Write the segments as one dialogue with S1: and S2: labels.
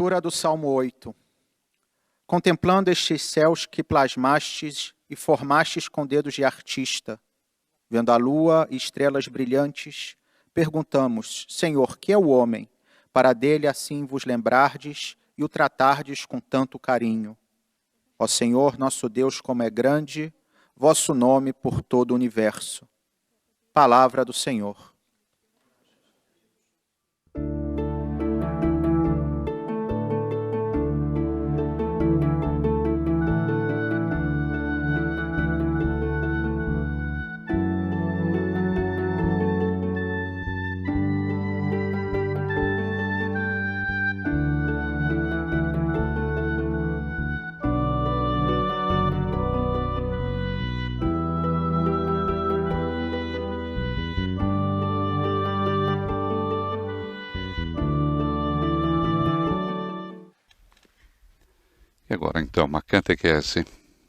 S1: Leitura do Salmo 8. Contemplando estes céus que plasmastes e formastes com dedos de artista, vendo a lua e estrelas brilhantes, perguntamos, Senhor, que é o homem, para dele assim vos lembrardes e o tratardes com tanto carinho. Ó Senhor, nosso Deus, como é grande, vosso nome por todo o universo. Palavra do Senhor.
S2: agora, então, uma catequese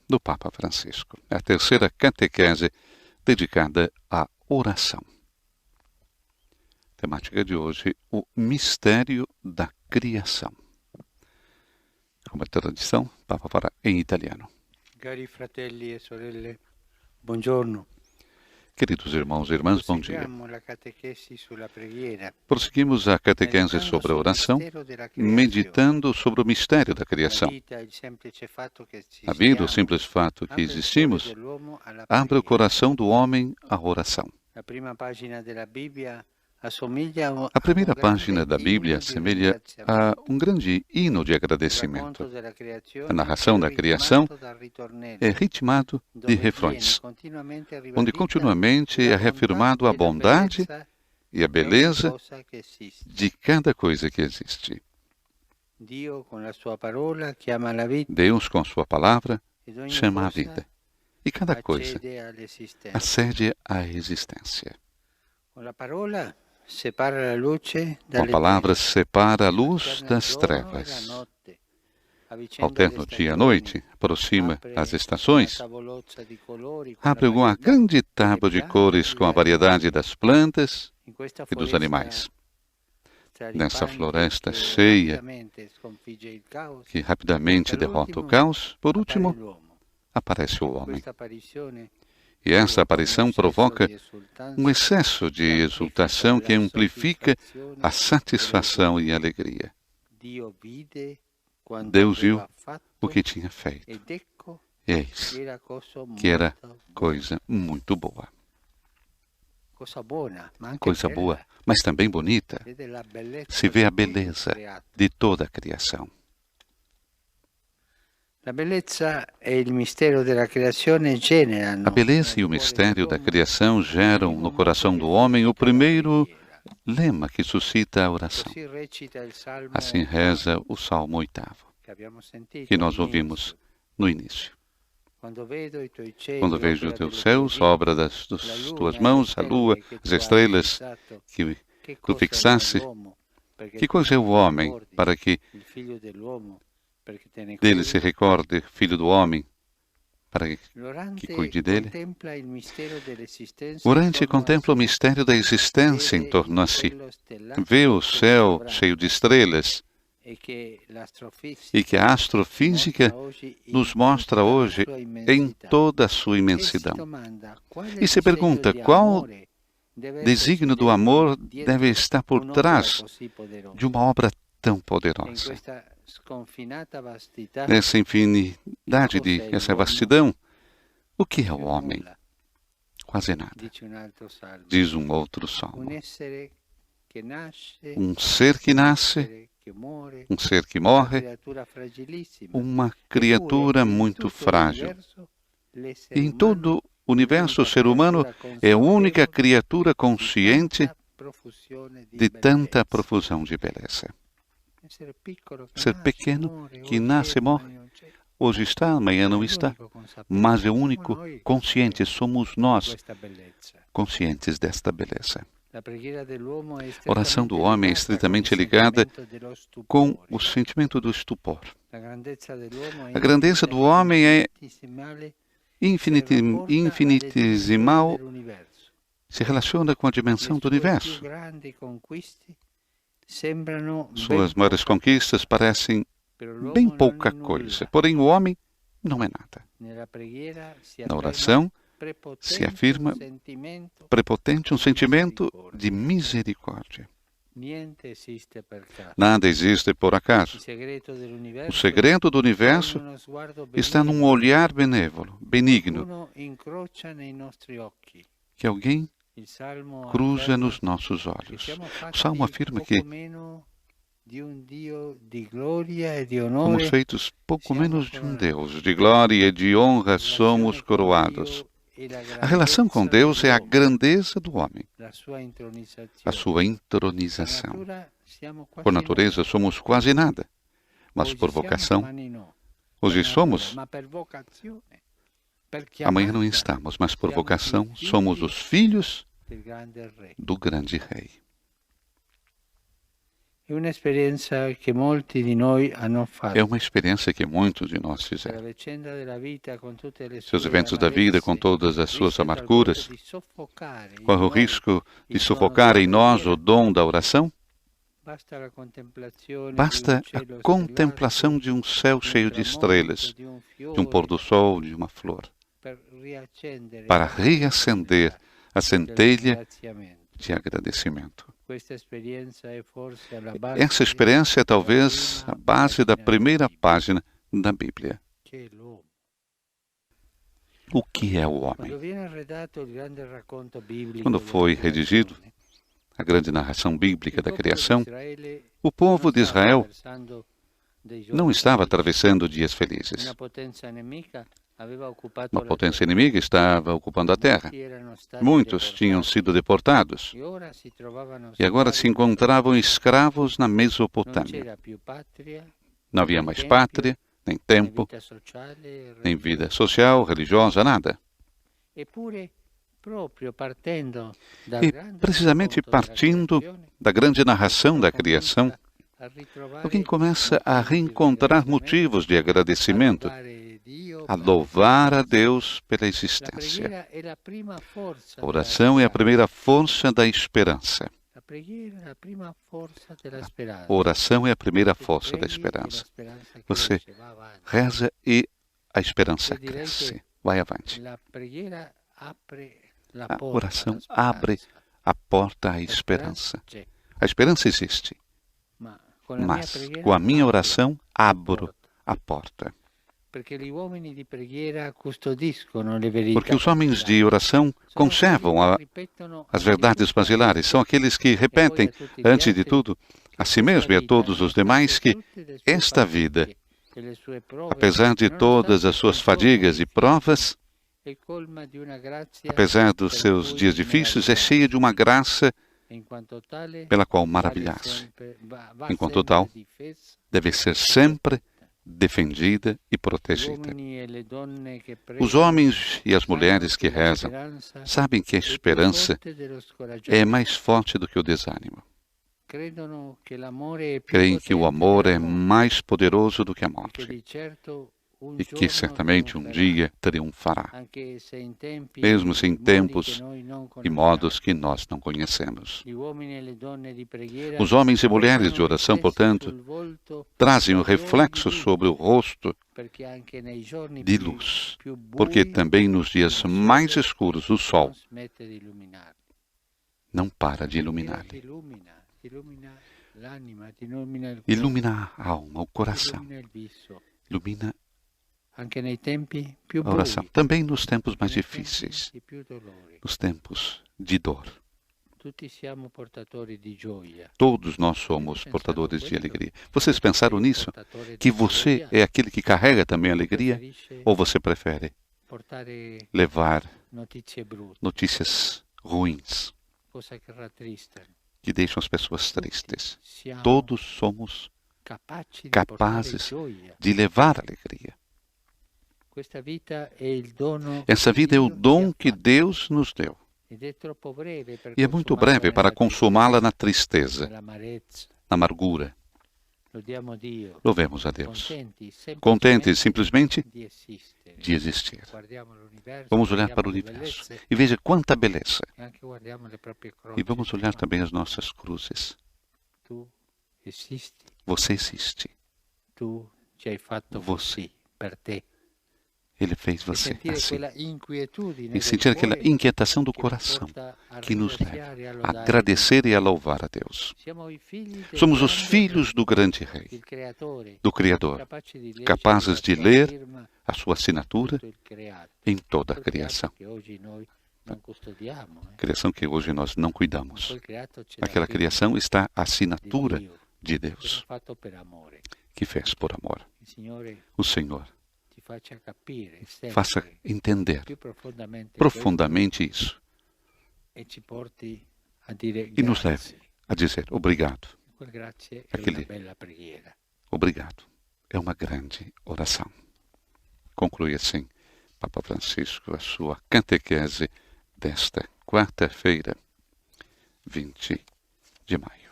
S2: do Papa Francisco. A terceira catequese dedicada à oração. Temática de hoje, o mistério da criação. Como é tradição, o Papa fará em italiano.
S3: Cari fratelli e sorelle, buongiorno.
S2: Queridos irmãos e irmãs, bom dia.
S3: Proseguiamo la catechesi sulla preghiera,
S2: Prosseguimos a catequese sobre a oração, meditando sobre o mistério da criação. A vida, o simples fato que existimos, abre o coração do homem à oração. A primeira página da Bíblia assemelha a um grande hino de agradecimento. A narração da criação é ritmado de refrões, onde continuamente é reafirmado a bondade e a beleza de cada coisa que existe. Deus, com sua palavra, chama a vida, e cada coisa acede à existência. Com a palavra separa a luz das trevas. Alterna o dia e a noite, aproxima as estações, abre uma grande tábua de cores com a variedade das plantas e dos animais. Nessa floresta cheia, que rapidamente derrota o caos, por último, aparece o homem. E essa aparição provoca um excesso de exultação que amplifica a satisfação e a alegria. Deus viu o que tinha feito. E eis que era coisa muito boa. Coisa boa, mas também bonita. Se vê a beleza de toda a criação. A beleza e o mistério da criação geram no coração do homem o primeiro lema que suscita a oração. Assim reza o Salmo 8º, que nós ouvimos no início. Quando vejo os teus céus, obra das tuas mãos, a lua, as estrelas que tu fixaste, que coisa é o homem para que dele se recorde, filho do homem, para que cuide dele? O orante contempla o mistério da existência em torno a si. Vê o céu cheio de estrelas e que a astrofísica nos mostra hoje em toda a sua imensidão. E se pergunta qual desígnio do amor deve estar por trás de uma obra tão poderosa. Nessa infinidade, essa vastidão, o que é o homem? Quase nada. Diz um outro salmo. Um ser que nasce, um ser que morre, uma criatura muito frágil. E em todo o universo, o ser humano é a única criatura consciente de tanta profusão de beleza. Ser pequeno, que nasce e morre, hoje está, amanhã não está, mas é o único consciente, somos nós, conscientes desta beleza. A oração do homem é estritamente ligada com o sentimento do estupor. A grandeza do homem é infinitesimal, se relaciona com a dimensão do universo. Suas maiores conquistas parecem bem pouca coisa, porém o homem não é nada. Na oração se afirma prepotente um sentimento de misericórdia. Nada existe por acaso. O segredo do universo está num olhar benévolo, benigno, que alguém cruza nos nossos olhos. O Salmo afirma que fomos feitos pouco menos de um Deus, de glória e de honra somos coroados. A relação com Deus é a grandeza do homem, a sua intronização. Por natureza somos quase nada, mas por vocação, hoje somos, amanhã não estamos, mas por vocação somos os filhos do grande Rei.
S3: É uma experiência que muitos de nós
S2: fizeram. Seus eventos da vida, com todas as suas amarguras, corre o risco de sufocar em nós o dom da oração? Basta a contemplação de um céu cheio de estrelas, de um pôr do sol, de uma flor, para reacender a centelha de agradecimento. Essa experiência é talvez a base da primeira página da Bíblia. O que é o homem? Quando foi redigido a grande narração bíblica da criação, o povo de Israel não estava atravessando dias felizes. Uma potência inimiga estava ocupando a terra. Muitos tinham sido deportados e agora se encontravam escravos na Mesopotâmia. Não havia mais pátria, nem tempo, nem vida social, religiosa, nada. E precisamente partindo da grande narração da criação, alguém começa a reencontrar motivos de agradecimento, a louvar a Deus pela existência. A oração é a primeira força da esperança. A oração é a primeira força da esperança. Você reza e a esperança cresce. Vai avante. A oração abre a porta à esperança. A esperança existe, mas com a minha oração abro a porta. Porque os homens de oração conservam as verdades basilares. São aqueles que repetem, antes de tudo, a si mesmo e a todos os demais, que esta vida, apesar de todas as suas fadigas e provas, apesar dos seus dias difíceis, é cheia de uma graça pela qual maravilhar-se. Enquanto tal, deve ser sempre defendida e protegida. Os homens e as mulheres que rezam sabem que a esperança é mais forte do que o desânimo. Creem que o amor é mais poderoso do que a morte e que certamente um dia triunfará, mesmo se em tempos e modos que nós não conhecemos. Os homens e mulheres de oração, portanto, trazem um reflexo sobre o rosto de luz, porque também nos dias mais escuros o sol não para de iluminar. Ilumina a alma, o coração, ilumina a oração, também nos tempos mais difíceis, nos tempos de dor. Todos nós somos portadores de alegria. Vocês pensaram nisso? Que você é aquele que carrega também a alegria? Ou você prefere levar notícias ruins, que deixam as pessoas tristes? Todos somos capazes de levar alegria. Essa vida é o dom que Deus nos deu. E é muito breve para consumá-la na tristeza, na amargura. Louvemos a Deus. Contentes simplesmente de existir. Vamos olhar para o universo e veja quanta beleza. E vamos olhar também as nossas cruzes. Você existe. Você. Ele fez você assim. E sentir aquela inquietação do coração que nos leva a agradecer e a louvar a Deus. Somos os filhos do grande Rei, do Criador, capazes de ler a sua assinatura em toda a criação. Criação que hoje nós não cuidamos. Aquela criação está a assinatura de Deus, que fez por amor. O Senhor faça entender profundamente isso e nos leve a dizer obrigado. Aquele obrigado é uma grande oração. Conclui assim Papa Francisco a sua catequese desta quarta-feira, 20 de maio.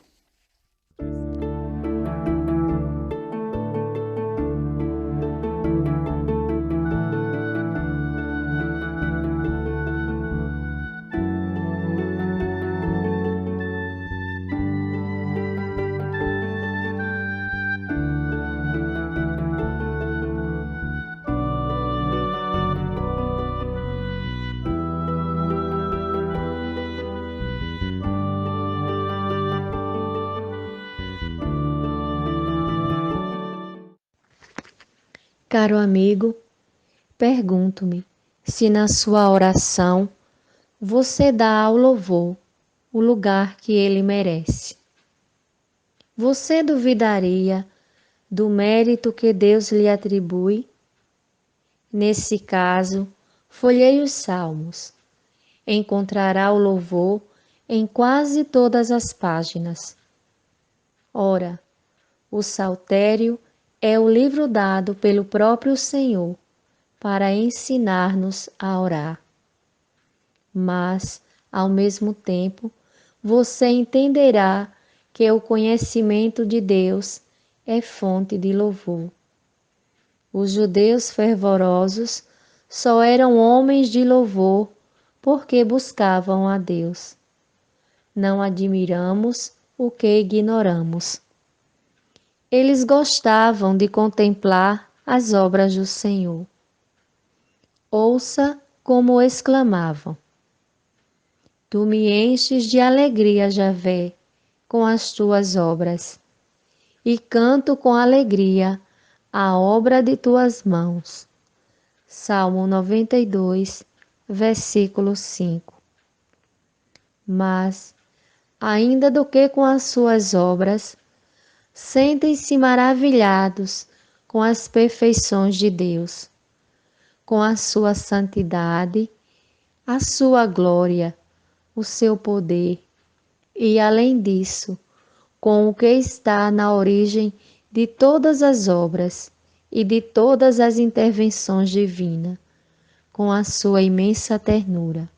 S4: Caro amigo, pergunto-me se na sua oração você dá ao louvor o lugar que ele merece. Você duvidaria do mérito que Deus lhe atribui? Nesse caso, folheie os Salmos. Encontrará o louvor em quase todas as páginas. Ora, o Saltério é o livro dado pelo próprio Senhor para ensinar-nos a orar. Mas, ao mesmo tempo, você entenderá que o conhecimento de Deus é fonte de louvor. Os judeus fervorosos só eram homens de louvor porque buscavam a Deus. Não admiramos o que ignoramos. Eles gostavam de contemplar as obras do Senhor. Ouça como exclamavam: Tu me enches de alegria, Javé, com as tuas obras, e canto com alegria a obra de tuas mãos. Salmo 92, versículo 5. Mas, ainda do que com as suas obras, sentem-se maravilhados com as perfeições de Deus, com a sua santidade, a sua glória, o seu poder e, além disso, com o que está na origem de todas as obras e de todas as intervenções divinas, com a sua imensa ternura.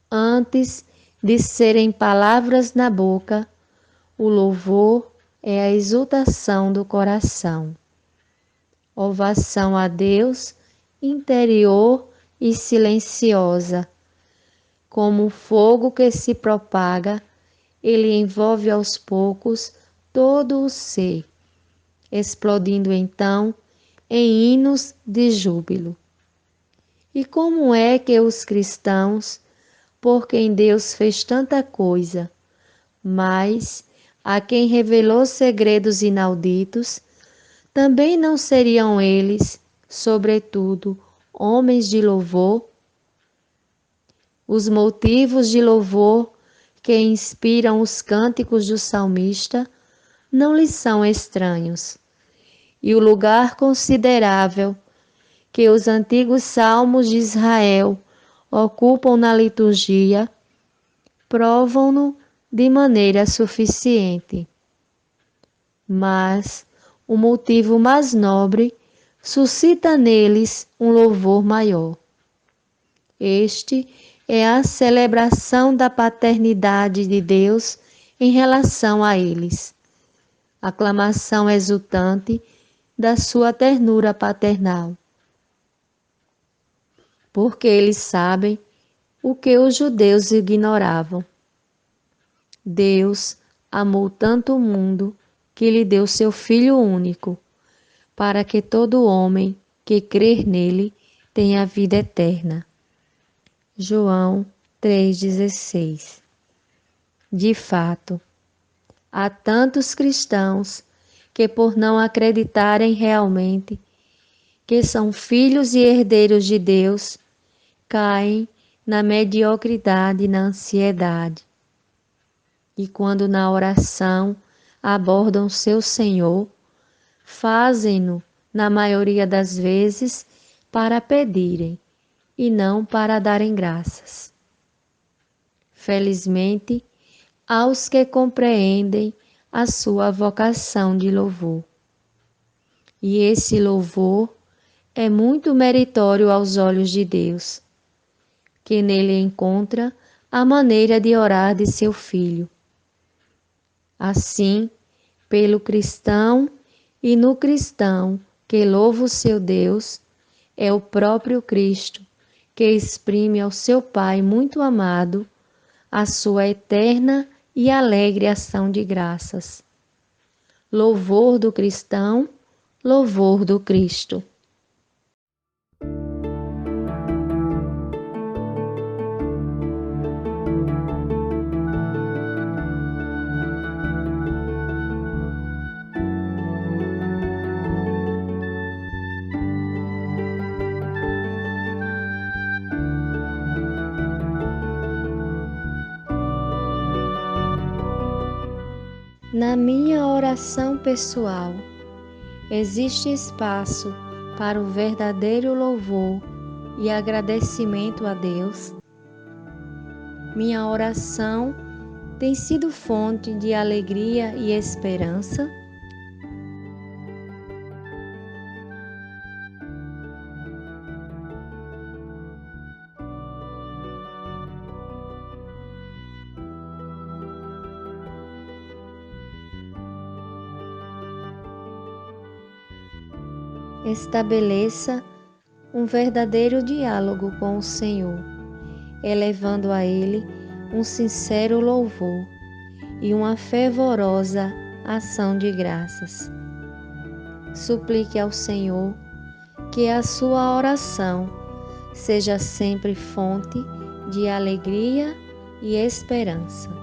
S4: Antes de serem palavras na boca, o louvor é a exultação do coração. Ovação a Deus, interior e silenciosa. Como um fogo que se propaga, ele envolve aos poucos todo o ser, explodindo então em hinos de júbilo. E como é que os cristãos, por quem Deus fez tanta coisa, mas a quem revelou segredos inauditos, também não seriam eles, sobretudo, homens de louvor? Os motivos de louvor que inspiram os cânticos do salmista não lhes são estranhos, e o lugar considerável que os antigos salmos de Israel ocupam na liturgia provam-no de maneira suficiente. Mas o motivo mais nobre suscita neles um louvor maior. Este é a celebração da paternidade de Deus em relação a eles, aclamação exultante da sua ternura paternal. Porque eles sabem o que os judeus ignoravam. Deus amou tanto o mundo que lhe deu seu Filho único, para que todo homem que crer nele tenha vida eterna. João 3,16. De fato, há tantos cristãos que, por não acreditarem realmente que são filhos e herdeiros de Deus, caem na mediocridade e na ansiedade. E quando na oração abordam seu Senhor, fazem-no, na maioria das vezes, para pedirem e não para darem graças. Felizmente, há os que compreendem a sua vocação de louvor. E esse louvor é muito meritório aos olhos de Deus, que nele encontra a maneira de orar de seu Filho. Assim, pelo cristão e no cristão que louva o seu Deus, é o próprio Cristo que exprime ao seu Pai muito amado a sua eterna e alegre ação de graças. Louvor do cristão, louvor do Cristo. Na minha oração pessoal, existe espaço para o verdadeiro louvor e agradecimento a Deus? Minha oração tem sido fonte de alegria e esperança? Estabeleça um verdadeiro diálogo com o Senhor, elevando a Ele um sincero louvor e uma fervorosa ação de graças. Suplique ao Senhor que a sua oração seja sempre fonte de alegria e esperança.